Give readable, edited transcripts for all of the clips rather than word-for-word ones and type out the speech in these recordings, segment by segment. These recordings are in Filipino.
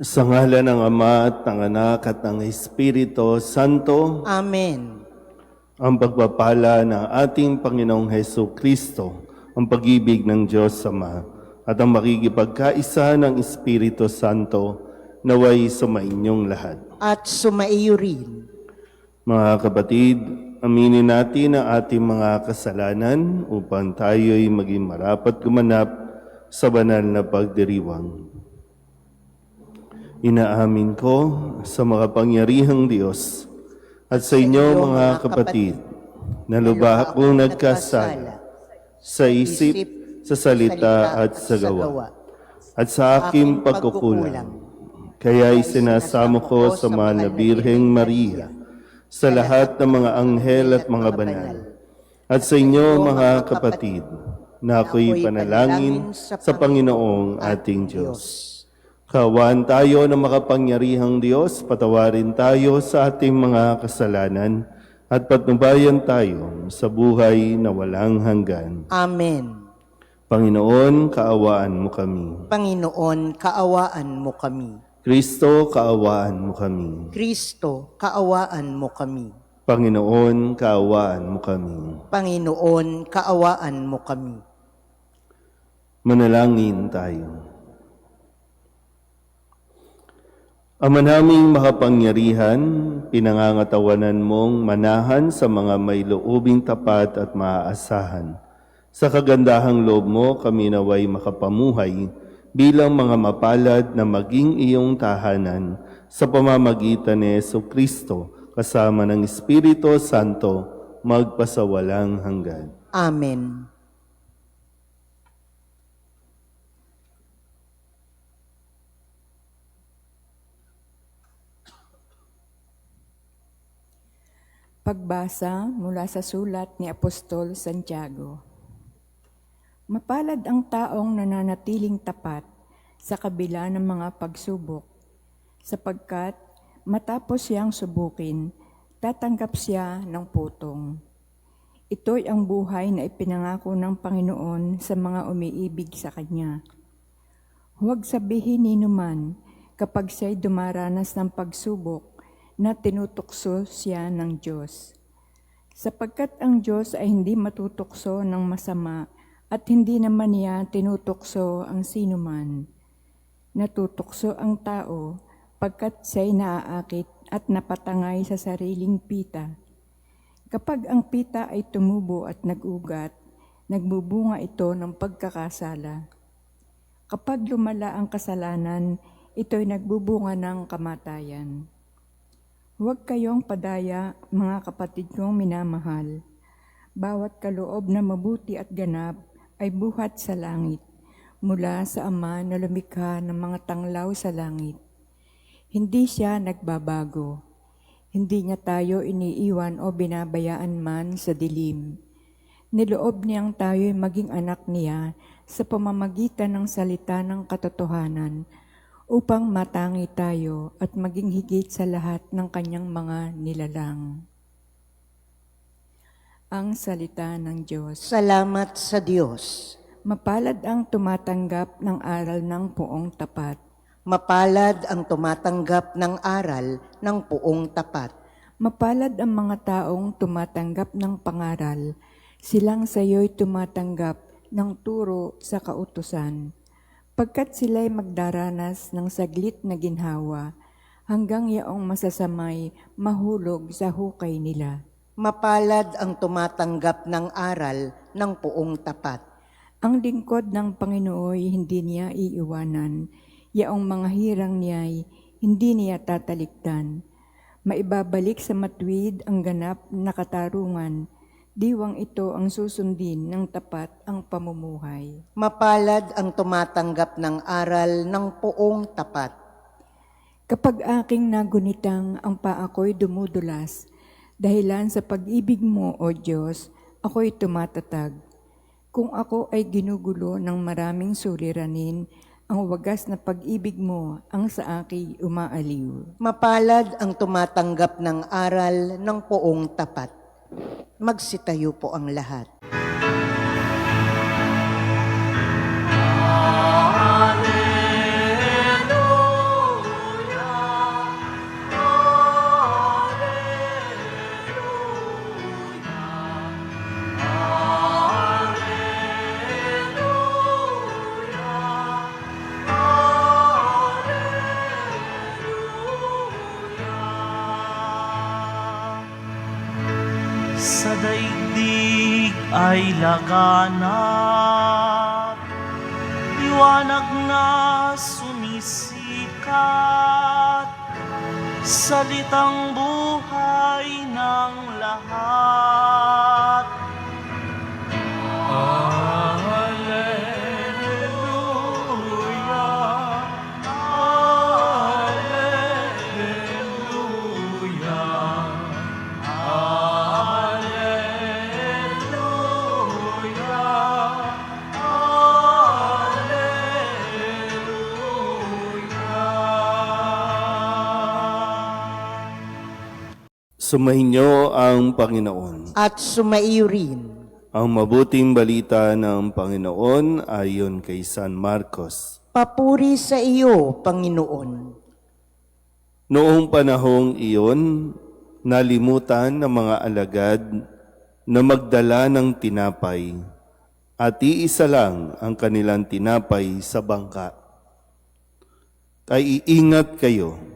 Sa ngalan ng Ama at ng Anak at ng Espiritu Santo, Amen. ang pagpapala ng ating Panginoong Heso Kristo, ang pag-ibig ng Diyos Ama, at ang makikipagkaisa ng Espiritu Santo, naway sumainyong lahat. At sumaiyo rin. Mga kapatid, aminin natin ang ating mga kasalanan upang tayo'y maging marapat gumanap sa banal na pagdiriwang. Inaamin ko sa makapangyarihang Diyos at sa inyo mga kapatid na lubha akong nagkasala sa isip, sa salita at sa gawa at sa aking pagkukulang. Kaya isinasamo ko sa mga Birheng Maria, sa lahat ng mga anghel at mga banal, at sa inyo mga kapatid na ako'y panalangin sa Panginoong ating Diyos. Kaawaan tayo ng makapangyarihang Diyos, patawarin tayo sa ating mga kasalanan at patnubayan tayo sa buhay na walang hanggan. Amen. Panginoon, kaawaan mo kami. Panginoon, kaawaan mo kami. Kristo, kaawaan mo kami. Kristo, kaawaan mo kami. Panginoon, kaawaan mo kami. Panginoon, kaawaan mo kami. Manalangin tayo. Ama naming makapangyarihan, pinangangatawanan mong manahan sa mga may loobing tapat at maaasahan. Sa kagandahang loob mo, kami naway makapamuhay bilang mga mapalad na maging iyong tahanan sa pamamagitan ni Jesucristo kasama ng Espiritu Santo magpasawalang hanggan. Amen. Pagbasa mula sa sulat ni Apostol Santiago. Mapalad ang taong nananatiling tapat sa kabila ng mga pagsubok, sapagkat matapos siyang subukin, tatanggap siya ng putong. Ito'y ang buhay na ipinangako ng Panginoon sa mga umiibig sa Kanya. Huwag sabihin ni numan kapag siya'y dumaranas ng pagsubok, na tinutukso siya ng Diyos. Sapagkat ang Diyos ay hindi matutukso ng masama at hindi naman niya tinutukso ang sinuman. Natutukso ang tao pagkat siya'y naaakit at napatangay sa sariling pita. Kapag ang pita ay tumubo at nag-ugat, nagbubunga ito ng pagkakasala. Kapag lumala ang kasalanan, ito'y nagbubunga ng kamatayan. Huwag kayong padaya, mga kapatid kong minamahal. Bawat kaloob na mabuti at ganap ay buhat sa langit, mula sa Ama na lumikha ng mga tanglaw sa langit. Hindi siya nagbabago. Hindi niya tayo iniiwan o binabayaan man sa dilim. Niloob niyang tayo'y maging anak niya sa pamamagitan ng salita ng katotohanan, upang matangi tayo at maging higit sa lahat ng kanyang mga nilalang. Ang salita ng Diyos. Salamat sa Diyos. Mapalad ang tumatanggap ng aral ng puong tapat. Mapalad ang tumatanggap ng aral ng puong tapat. Mapalad ang mga taong tumatanggap ng pangaral. Silang sayo'y tumatanggap ng turo sa kautusan. Pagkat sila'y magdaranas ng saglit na ginhawa, hanggang yaong masasamay mahulog sa hukay nila. Mapalad ang tumatanggap ng aral ng puong tapat. Ang lingkod ng Panginooy hindi niya iiwanan, yaong mga hirang niya'y hindi niya tatalikdan. Maibabalik sa matuwid ang ganap na katarungan, diwang ito ang susundin ng tapat ang pamumuhay. Mapalad ang tumatanggap ng aral ng puong tapat. Kapag aking nagunitang ang paa ko'y dumudulas, dahilan sa pag-ibig mo, O Diyos, ako'y tumatatag. Kung ako ay ginugulo ng maraming suliranin, ang wagas na pag-ibig mo ang sa akin umaaliw. Mapalad ang tumatanggap ng aral ng puong tapat. Magsitayo po ang lahat. ay laganap, liwanag na sumisikat, salitang buhay ng lahat. Alleluia, Alleluia, Alleluia, Alleluia. Sumainyo ang Panginoon. At sumaiyo rin. Ang mabuting balita ng Panginoon ayon kay San Marcos. Papuri sa iyo, Panginoon. Noong panahong iyon, nalimutan ng mga alagad na magdala ng tinapay at iisa lang ang kanilang tinapay sa bangka. Kaya iingat kayo.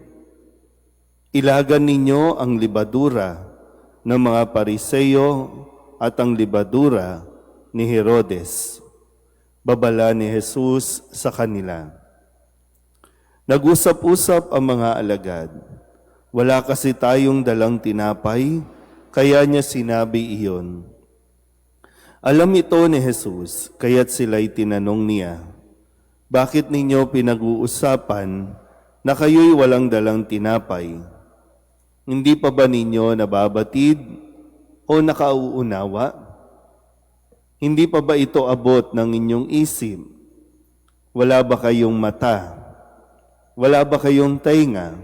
Ilagan ninyo ang libadura ng mga Pariseo at ang libadura ni Herodes. Babala ni Jesus sa kanila. Nag-usap-usap ang mga alagad. Wala kasi tayong dalang tinapay, kaya niya sinabi iyon. Alam ito ni Jesus, kaya't sila'y tinanong niya, bakit ninyo pinag-uusapan na kayo'y walang dalang tinapay? Hindi pa ba ninyo nababatid o nakauunawa? Hindi pa ba ito abot ng inyong isip? Wala ba kayong mata? Wala ba kayong tainga?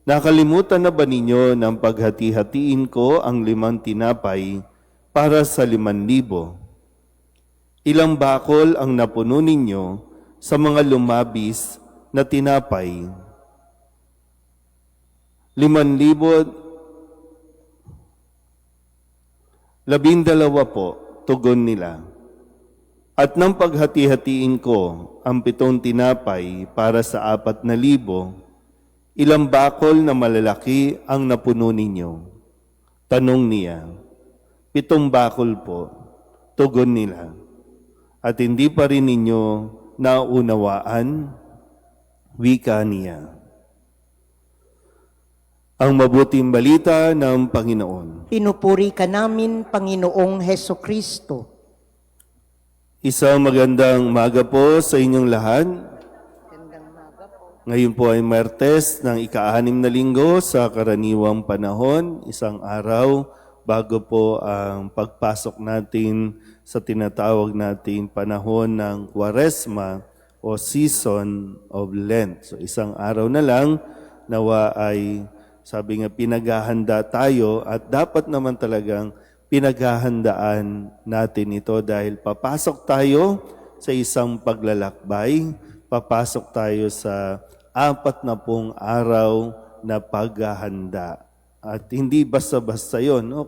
Nakalimutan na ba ninyo ng paghati-hatiin ko ang 5 tinapay para sa 5,000? Ilang bakol ang napuno ninyo sa mga lumabis na tinapay? 5,000, 12 po, tugon nila. At nang paghati-hatiin ko ang 7 tinapay para sa 4,000, ilang bakol na malalaki ang napuno ninyo? Tanong niya. 7 bakol po, tugon nila. At hindi pa rin ninyo naunawaan? Wika niya. Ang mabuting balita ng Panginoon. Pinupuri ka namin, Panginoong Heso Kristo. Isang magandang umaga po sa inyong lahat. Ngayon po ay Martes ng ika-6 na linggo sa karaniwang panahon, isang araw bago po ang pagpasok natin sa tinatawag nating panahon ng Kwaresma o Season of Lent. So isang araw na lang, nawa ay sabi nga pinaghahanda tayo at dapat naman talagang pinaghahandaan natin ito dahil papasok tayo sa isang paglalakbay, papasok tayo sa 40 araw na paghahanda. At hindi basta-basta yun. No?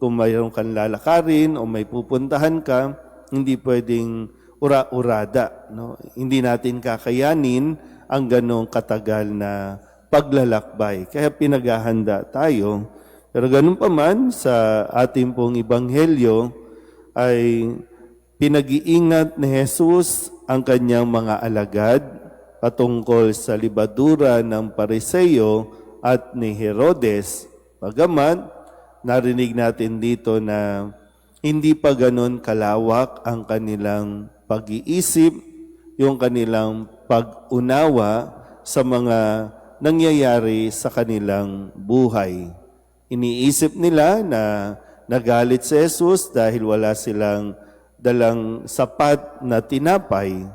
Kung mayroon kang lalakarin o may pupuntahan ka, hindi pwedeng ura-urada. No? Hindi natin kakayanin ang ganong katagal na paglalakbay. Kaya pinaghahanda tayo. Pero ganun pa man, sa ating pong ebanghelyo ay pinag-iingat ni Jesus ang kanyang mga alagad patungkol sa libadura ng Pariseo at ni Herodes. Bagaman, narinig natin dito na hindi pa ganun kalawak ang kanilang pag-iisip, yung kanilang pag-unawa sa mga nangyayari sa kanilang buhay. Iniisip nila na nagalit si Jesus dahil wala silang dalang sapat na tinapay.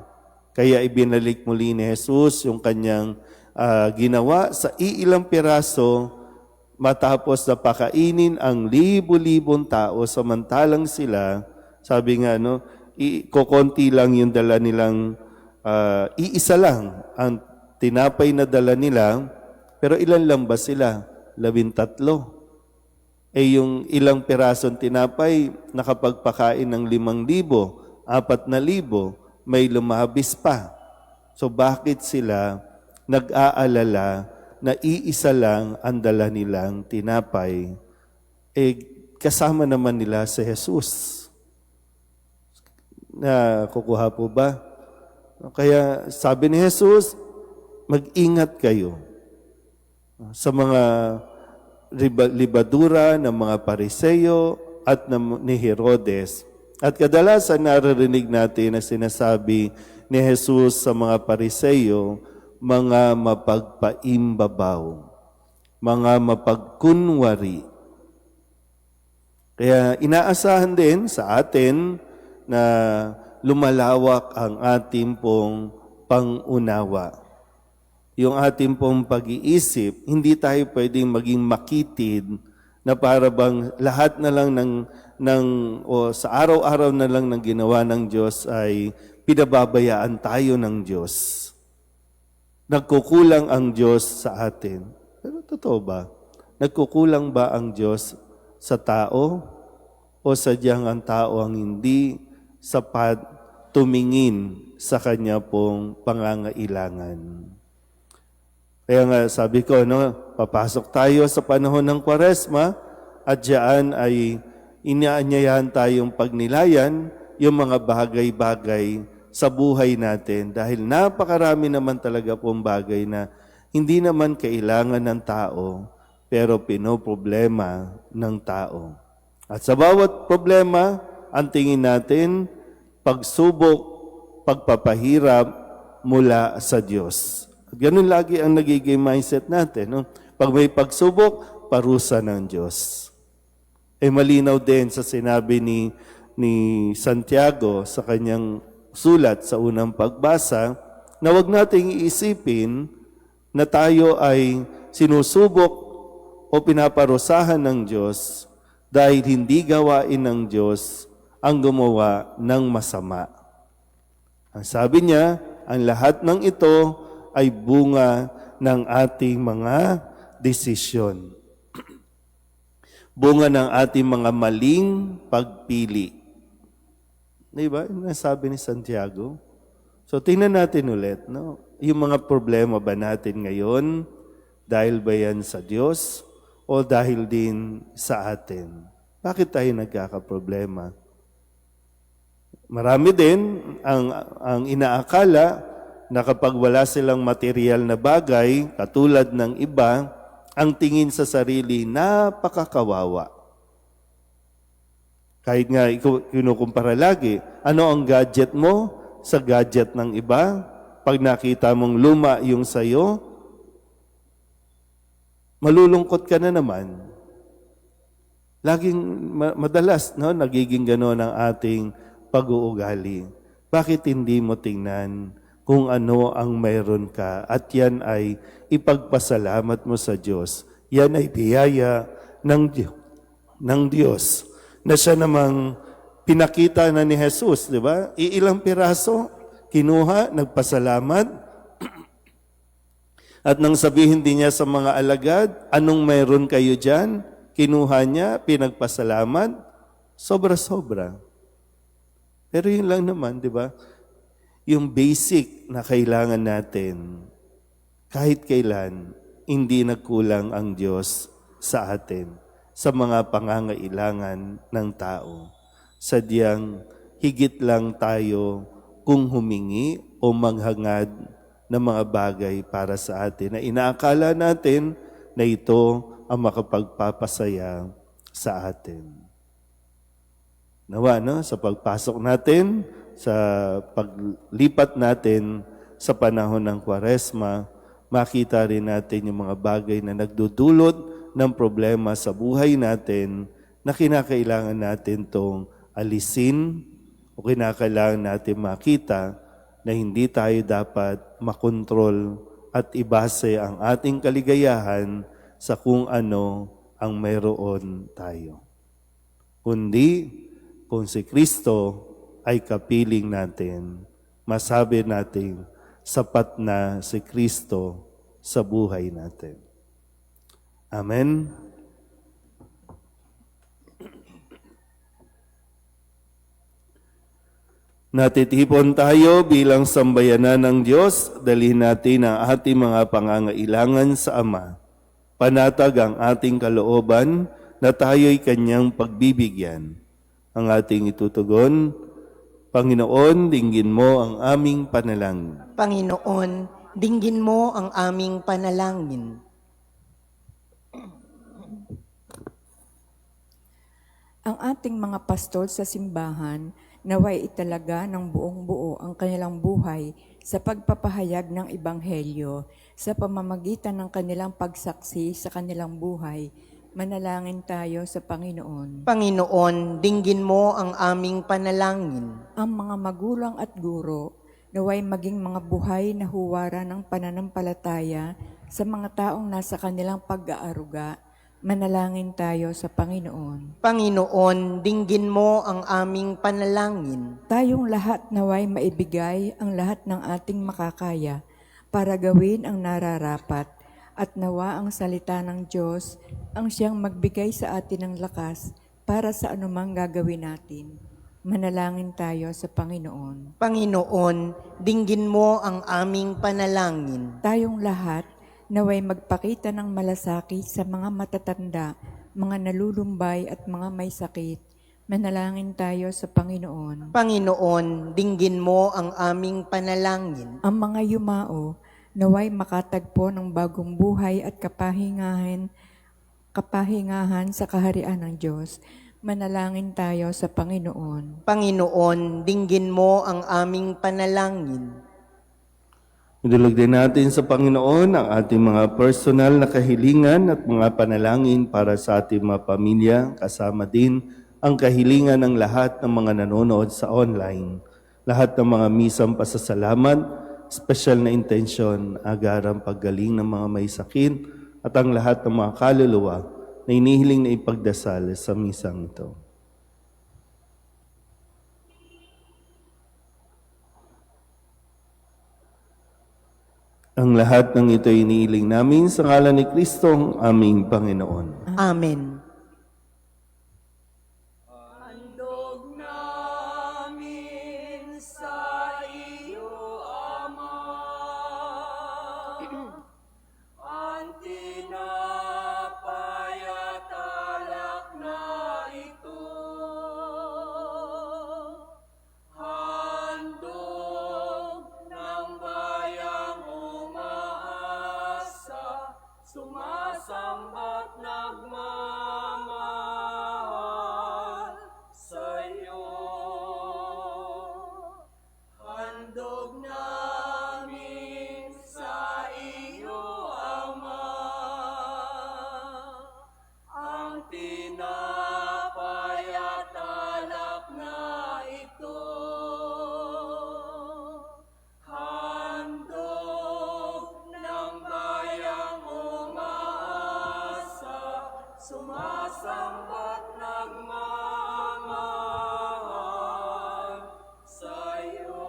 Kaya ibinalik muli ni Jesus yung kanyang ginawa sa iilang piraso matapos na pakainin ang libo-libong tao samantalang sila, sabi nga, kukonti lang yung dala nilang, iisa lang ang tinapay na dala nila, pero ilan lang ba sila? 13. Yung ilang pirasong tinapay, nakapagpakain ng 5,000, 4,000, may lumabis pa. So bakit sila nag-aalala na iisa lang ang dala nilang tinapay? kasama naman nila si Jesus. Na kukuha po ba? Kaya sabi ni Jesus, mag-ingat kayo sa mga libadura ng mga Pariseo at ni Herodes. At kadalasan naririnig natin na sinasabi ni Jesus sa mga Pariseo, mga mapagpaimbabaw, mga mapagkunwari. Kaya inaasahan din sa atin na lumalawak ang ating pong pangunawa. Yung ating pong pag-iisip, hindi tayo pwedeng maging makitid na para bang lahat na lang o sa araw-araw na lang ng ginawa ng Diyos ay pinababayaan tayo ng Diyos. Nagkukulang ang Diyos sa atin. Pero totoo ba? Nagkukulang ba ang Diyos sa tao? O sadyang ang tao ang hindi sapat tumingin sa kanya pong pangangailangan? Kaya nga sabi ko, papasok tayo sa panahon ng Kwaresma at diyan ay inaanyayahan tayong pagnilayan yung mga bagay-bagay sa buhay natin dahil napakarami naman talaga pong bagay na hindi naman kailangan ng tao pero pinoproblema ng tao. At sa bawat problema, ang tingin natin, pagsubok, pagpapahirap mula sa Diyos. At ganun lagi ang nagiging mindset natin. No? Pag may pagsubok, parusa ng Diyos. Malinaw din sa sinabi ni Santiago sa kanyang sulat sa unang pagbasa na huwag nating iisipin na tayo ay sinusubok o pinaparusahan ng Diyos dahil hindi gawain ng Diyos ang gumawa ng masama. Ang sabi niya, ang lahat ng ito ay bunga ng ating mga desisyon. Bunga ng ating mga maling pagpili. Diba? Nasabi ni Santiago. So, tingnan natin ulit, no? Yung mga problema ba natin ngayon, dahil ba yan sa Diyos o dahil din sa atin? Bakit tayo nagkakaproblema? Marami din ang inaakala na kapag wala silang material na bagay, katulad ng iba, ang tingin sa sarili, napakakawawa. Kahit nga kinukumpara lagi, ano ang gadget mo sa gadget ng iba? Pag nakita mong luma yung sayo, malulungkot ka na naman. Laging madalas, no, nagiging gano'n ang ating pag-uugali. Bakit hindi mo tingnan kung ano ang mayroon ka at yan ay ipagpasalamat mo sa Diyos? Yan ay biyaya ng Diyos na siya namang pinakita na ni Jesus, di ba? Iilang piraso, kinuha, nagpasalamat. At nang sabihin din niya sa mga alagad, anong mayroon kayo dyan? Kinuha niya, pinagpasalamat, sobra-sobra. Pero yun lang naman, di ba? Yung basic na kailangan natin, kahit kailan, hindi nagkulang ang Diyos sa atin, sa mga pangangailangan ng tao. Sadyang higit lang tayo kung humingi o maghangad ng mga bagay para sa atin na inaakala natin na ito ang makapagpapasaya sa atin. Nawa, no? Sa pagpasok natin, sa paglipat natin sa panahon ng Kwaresma, makita rin natin yung mga bagay na nagdudulot ng problema sa buhay natin na kinakailangan natin tong alisin o kinakailangan natin makita na hindi tayo dapat makontrol at ibase ang ating kaligayahan sa kung ano ang mayroon tayo. Kundi kung si Kristo ay kapiling natin, masabi natin sapat na si Kristo sa buhay natin. Amen. Natitipon tayo bilang sambayanan ng Diyos, dalhin natin ang ating mga pangangailangan sa Ama. Panatag ang ating kalooban na tayo'y kanyang pagbibigyan. Ang ating itutugon, Panginoon, dinggin mo ang aming panalangin. Panginoon, dinggin mo ang aming panalangin. Ang ating mga pastol sa simbahan, naway italaga ng buong buo ang kanilang buhay sa pagpapahayag ng Ebanghelyo sa pamamagitan ng kanilang pagsaksi sa kanilang buhay. Manalangin tayo sa Panginoon. Panginoon, dinggin mo ang aming panalangin. Ang mga magulang at guro, naway maging mga buhay na huwara ng pananampalataya sa mga taong nasa kanilang pag-aaruga. Manalangin tayo sa Panginoon. Panginoon, dinggin mo ang aming panalangin. Tayong lahat naway maibigay ang lahat ng ating makakaya para gawin ang nararapat at nawa ang salita ng Diyos ang siyang magbigay sa atin ng lakas para sa anumang gagawin natin. Manalangin tayo sa Panginoon. Panginoon, dinggin mo ang aming panalangin. Tayong lahat naway magpakita ng malasakit sa mga matatanda, mga nalulumbay at mga may sakit. Manalangin tayo sa Panginoon. Panginoon, dinggin mo ang aming panalangin. Ang mga yumao, naway makatagpo ng bagong buhay at kapahingahan sa kaharian ng Diyos. Manalangin tayo sa Panginoon. Panginoon, dinggin mo ang aming panalangin. Idulog din natin sa Panginoon ang ating mga personal na kahilingan at mga panalangin para sa ating mga pamilya, kasama din ang kahilingan ng lahat ng mga nanonood sa online. Lahat ng mga misang pasasalamat, special na intensyon, agarang paggaling ng mga may sakit, at ang lahat ng mga kaluluwa na inihiling na ipagdasal sa misang ito. Ang lahat ng ito iniiling namin sa ngalan ni Kristo, ang aming Panginoon. Amen. Handog namin sa iyo, Ama, ang tinapay at alak na ito. Handog ng bayang umaasa, sumasamba't nagmamahal sa'yo. Handog namin sa iyo, Ama, ang tinapay at alak na ito. Handog ng bayang umaasa, sumasamba't nagmamahal sa'yo.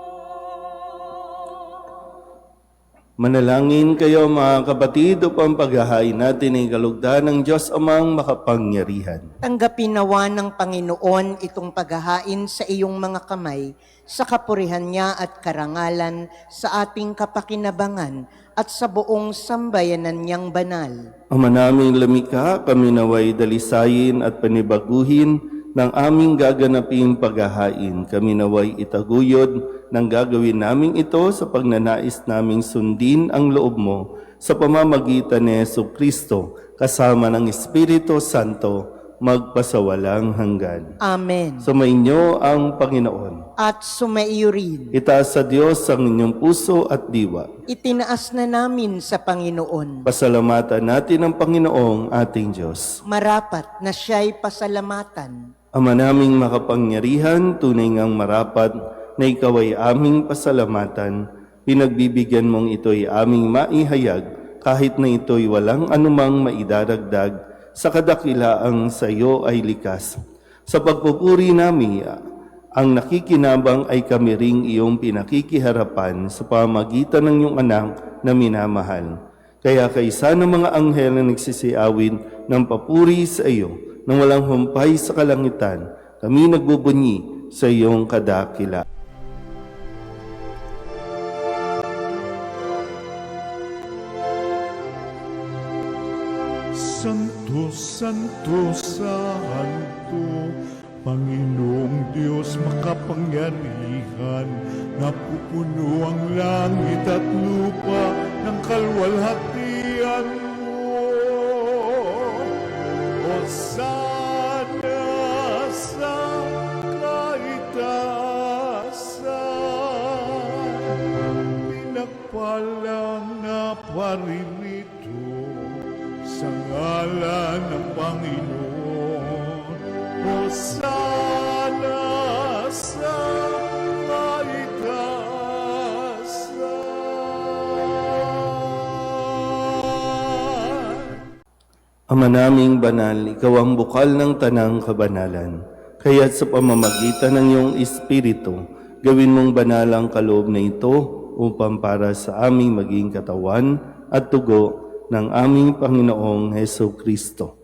Manalangin kayo mga kapatid upang paghahain natin ang kalugdan ng Diyos Amang makapangyarihan. Tanggapin nawa ng Panginoon itong paghahain sa iyong mga kamay sa kapurihan niya at karangalan sa ating kapakinabangan at sa buong sambayanan niyang banal. Ama naming lamika, kami naway dalisayin at panibaguhin ng aming gaganaping paghahain. Kami naway itaguyod ng gagawin naming ito sa pagnanais naming sundin ang loob mo sa pamamagitan ni Jesucristo kasama ng Espiritu Santo magpasawalang hanggan. Amen. Sumainyo ang Panginoon. At sumaiyo rin. Itaas sa Diyos ang inyong puso at diwa. Itinaas na namin sa Panginoon. Pasalamatan natin ang Panginoong ating Diyos. Marapat na siya'y pasalamatan. Ama naming makapangyarihan, tunay ngang marapat na ikaw ay aming pasalamatan. Pinagbibigyan mong ito'y aming maihayag kahit na ito'y walang anumang maidaragdag sa kadakilaang sa iyo ay likas. Sa pagpupuri namin, ang nakikinabang ay kami ring iyong pinakikiharapan sa pamagitan ng iyong anak na minamahal. Kaya kaisa ng mga anghel na nagsisiawin ng papuri sa iyo, nang walang humpay sa kalangitan, kami nagbubunyi sa iyong kadakila. Santo, Santo, Santo, Panginoong Diyos makapangyarihan, napupuno ang langit at lupa ng kalwalhatian mo. Hosana sa kaitaasan, pinagpalang na paririto sa ngalan ng Panginoon. Hosana sa kaitaasan. Ama naming banal, ikaw ang bukal ng tanang kabanalan. Kaya't sa pamamagitan ng iyong Espiritu, gawin mong banal ang kaloob na ito upang para sa aming maging katawan at tugo ng aming Panginoong Heso Kristo.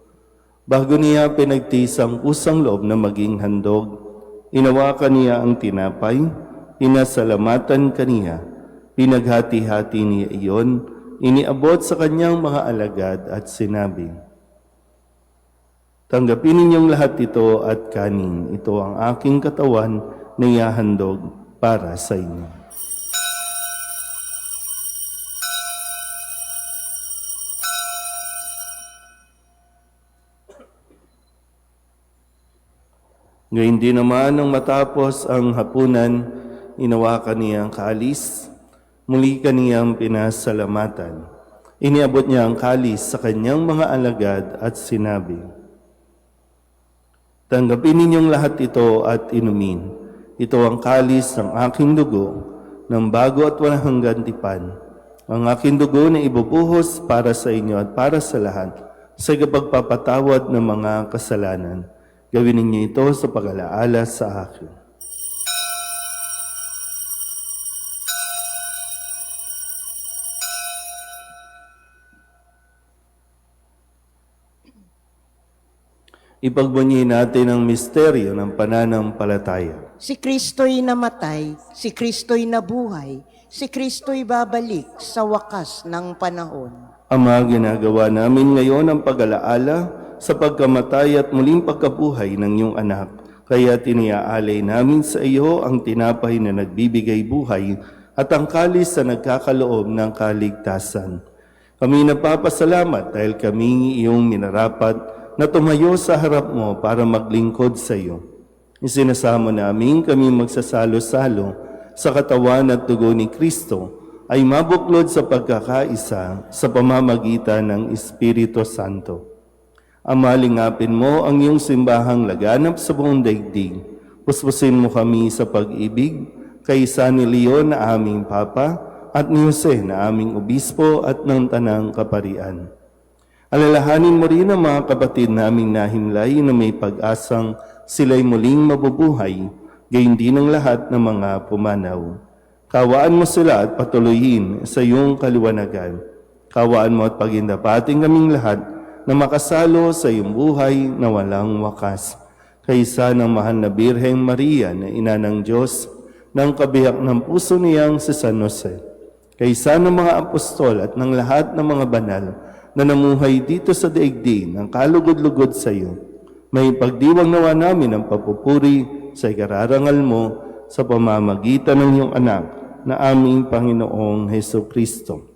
Bago niya pinagtiis ang kusang loob na maging handog, inawakan niya ang tinapay, inasalamatan kaniya, pinaghati-hati niya iyon, iniabot sa kanyang mga alagad at sinabi, "Tanggapin ninyong lahat ito at kanin. Ito ang aking katawan na ihahandog para sa inyo." Ngayon din naman nang matapos ang hapunan, inawakan niya ang kalis, muli kaniyang pinasalamatan. Iniabot niya ang kalis sa kanyang mga alagad at sinabi, "Tanggapin ninyong lahat ito at inumin. Ito ang kalis ng aking dugo, ng bago at walang hanggang tipan. Ang aking dugo na ibubuhos para sa inyo at para sa lahat, sa pagpapatawad ng mga kasalanan. Gawin ninyo ito sa pag-alaala sa akin." Ipagbunyi natin ang misteryo ng pananampalataya. Si Kristo'y namatay, si Kristo'y nabuhay, si Kristo'y babalik sa wakas ng panahon. Ama, ginagawa namin ngayon ang pag-alaala sa pagkamatay at muling pagkabuhay ng iyong anak. Kaya tiniaalay namin sa iyo ang tinapay na nagbibigay buhay at ang kalis na nagkakaloob ng kaligtasan. Kami napapasalamat dahil kami iyong minarapat na tumayo sa harap mo para maglingkod sa iyo. Isinasamo namin kami magsasalo-salo sa katawan at dugo ni Kristo ay mabuklod sa pagkakaisa sa pamamagitan ng Espiritu Santo. Ama, lingapin mo ang iyong simbahang laganap sa buong daigdig. Puspusin mo kami sa pag-ibig, kay San Leon na aming Papa, at ni Jose na aming Obispo at ng Tanang Kaparian. Alalahanin mo rin ang mga kapatid naming nahimlay na may pag-asang sila'y muling mabubuhay, gayon din ang lahat ng mga pumanaw. Kawaan mo sila at patuloyin sa iyong kaliwanagan. Kawaan mo at pagindapating kaming lahat na makasalo sa iyong buhay na walang wakas. Kaysa ng mahal na Birheng Maria na ina ng Diyos, ng kabiyak ng puso niyang si San Jose. Kaysa ng mga apostol at ng lahat ng mga banal na namuhay dito sa daigdig ng kalugod-lugod sa iyo, may pagdiwang nawa namin ang papupuri sa ikararangal mo sa pamamagitan ng iyong anak na aming Panginoong Heso Kristo.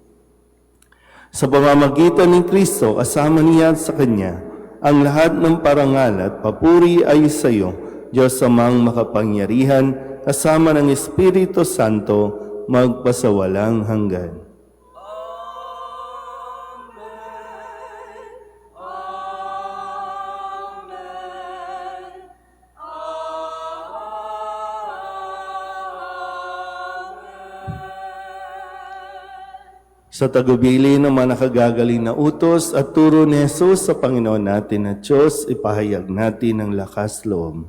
Sa pamamagitan ni Kristo, kasama niya at sa Kanya, ang lahat ng parangal at papuri ay sa iyo, Diyos Amang makapangyarihan, kasama ng Espiritu Santo, magpasawalang hanggan. Sa tagubili ng mga nakagagaling na utos at turo ni Jesus sa Panginoon natin at Diyos, ipahayag natin ang lakas loob.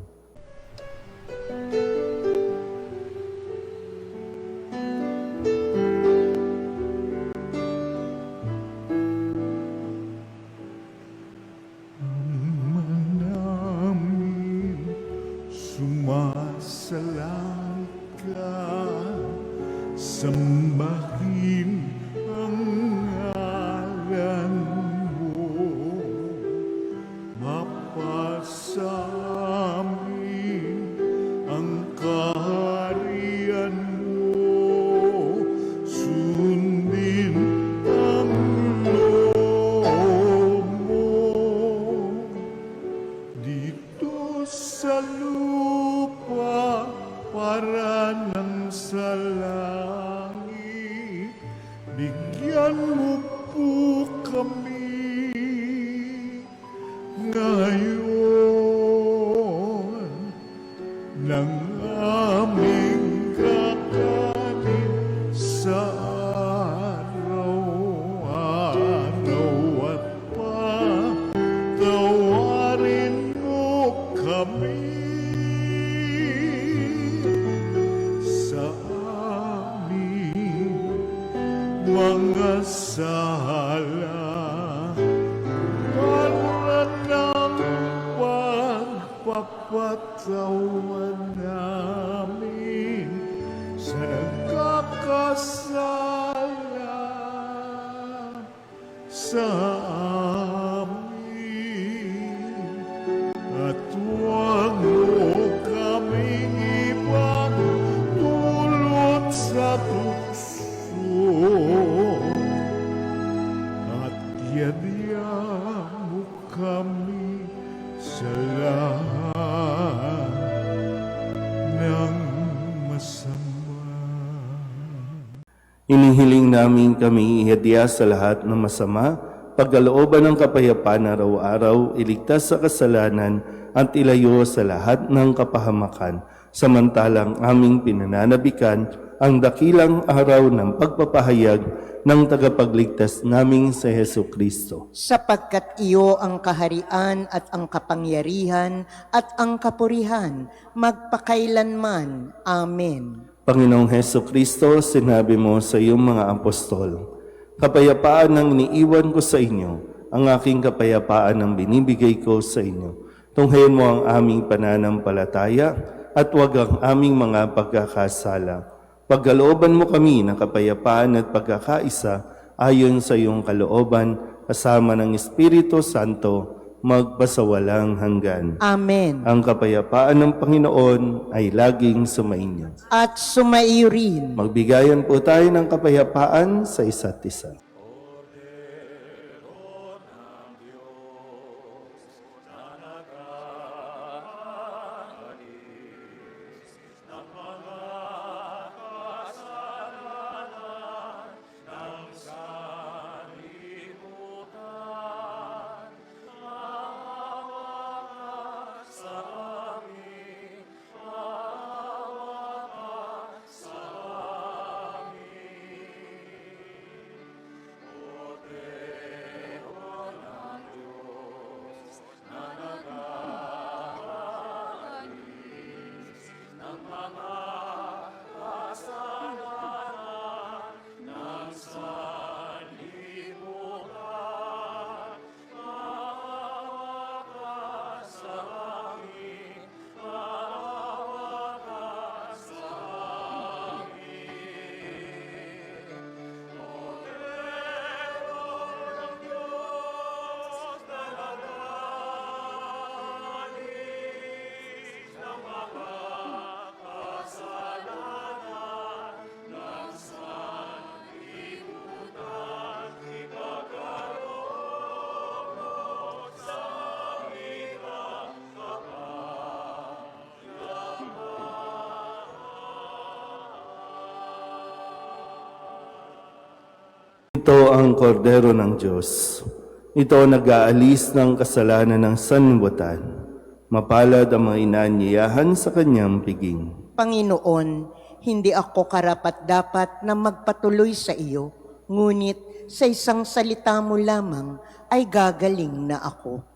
Ama namin, sumasalang ka, sambahin ang ngalan mo. po kami ngayon ng aming kakanin sa araw-araw at patawarin mo kami sa aming mga sala para ng pagpapatawan namin sa nagkakasala sa amin at huwag mo kaming ipagdulot sa tukso at yadya mo kami sa lahat ng masama. Inihiling namin kami ihadya sa lahat ng masama, pagkalooban ng kapayapaan araw-araw, iligtas sa kasalanan at ilayo sa lahat ng kapahamakan, samantalang aming pinananabikan ang dakilang araw ng pagpapahayag ng tagapagligtas naming sa Hesu Kristo. Sapagkat iyo ang kaharian at ang kapangyarihan at ang kapurihan, magpakailanman. Amen. Panginoong Hesu Kristo, sinabi mo sa iyong mga apostol, kapayapaan ang iniiwan ko sa inyo, ang aking kapayapaan ang binibigay ko sa inyo. Tunghayan mo ang aming pananampalataya at huwag ang aming mga pagkakasala. Pagkalooban mo kami ng kapayapaan at pagkakaisa ayon sa iyong kalooban, kasama ng Espiritu Santo, magpasawalang hanggan. Amen. Ang kapayapaan ng Panginoon ay laging sumainyo. At sumaiyo rin. Magbigayan po tayo ng kapayapaan sa isa't isa. Ito ang kordero ng Diyos. Ito nag-aalis ng kasalanan ng sanlibutan. Mapalad ang mga inaanyayahan sa kanyang piging. Panginoon, hindi ako karapat-dapat na magpatuloy sa iyo, ngunit sa isang salita mo lamang ay gagaling na ako.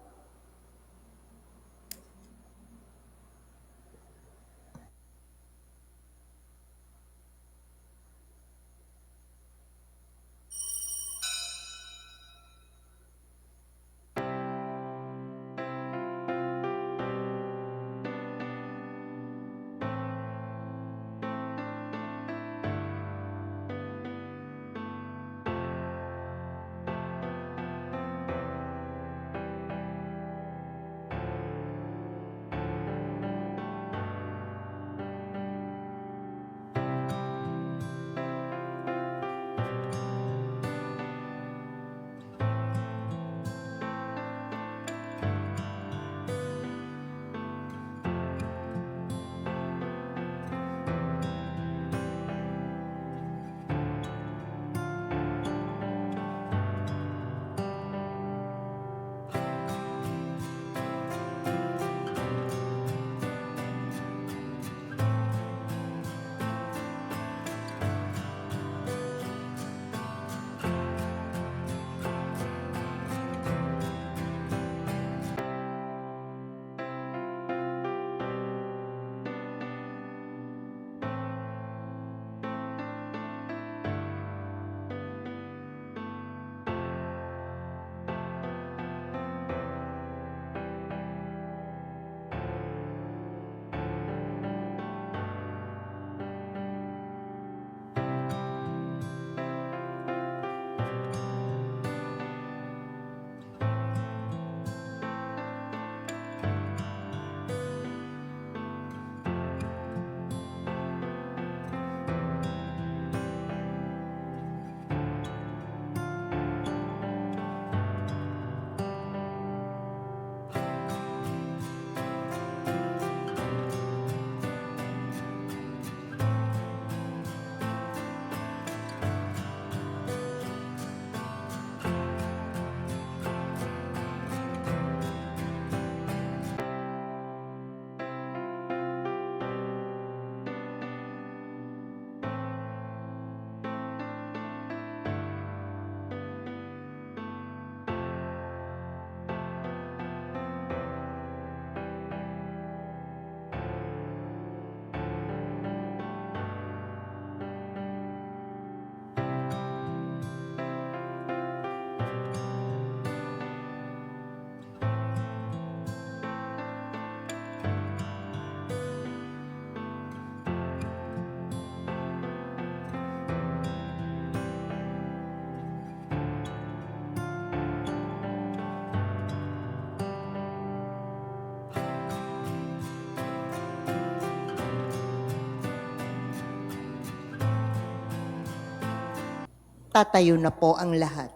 Tatayo na po ang lahat.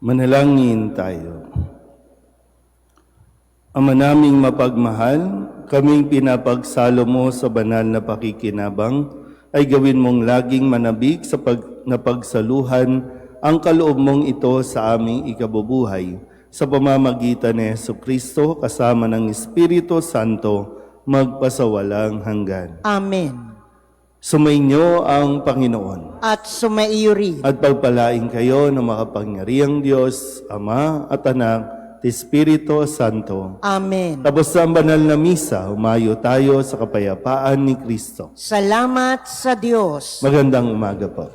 Manalangin tayo. Ama naming mapagmahal, kaming pinapagsalo mo sa banal na pakikinabang, ay gawin mong laging manabik sa napagsaluhan ang kaloob mong ito sa aming ikabubuhay. Sa pamamagitan ni Jesucristo, kasama ng Espiritu Santo, magpasawalang hanggan. Amen. Sumainyo ang Panginoon. At sumaiyo rin. At pagpalain kayo ng makapangyarihang Diyos, Ama at Anak, at Espiritu Santo. Amen. Tapos sa banal na misa, humayo tayo sa kapayapaan ni Kristo. Salamat sa Diyos. Magandang umaga po.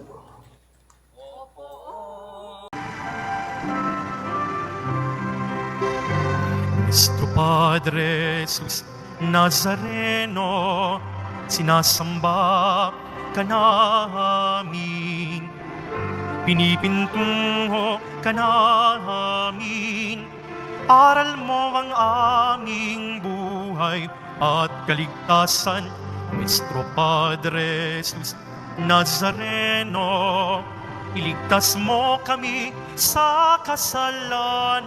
Nuestro Padre Jesus Nazareno, sinasamba ka namin, pinipintungo ka namin, aral mo ang aming buhay at kaligtasan. Nuestro Padre Jesus Nazareno, iligtas mo kami sa kasalanan.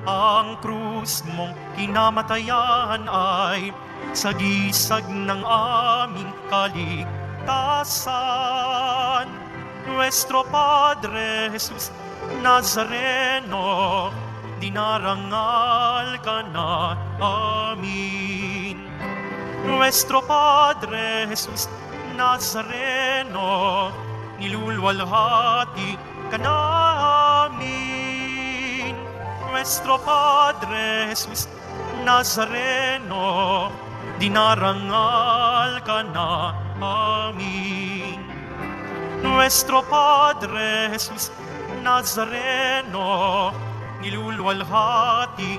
Ang krus mong kinamatayan ay sagisag ng aming kaligtasan. Nuestro Padre Jesus Nazareno, dinarangal ka na amin. Nuestro Padre Jesus Nazareno, nilulwalhati ka namin. Nuestro Padre Jesus Nazareno, dinarangal ka na amin. Nuestro Padre Jesus Nazareno, nilulwalhati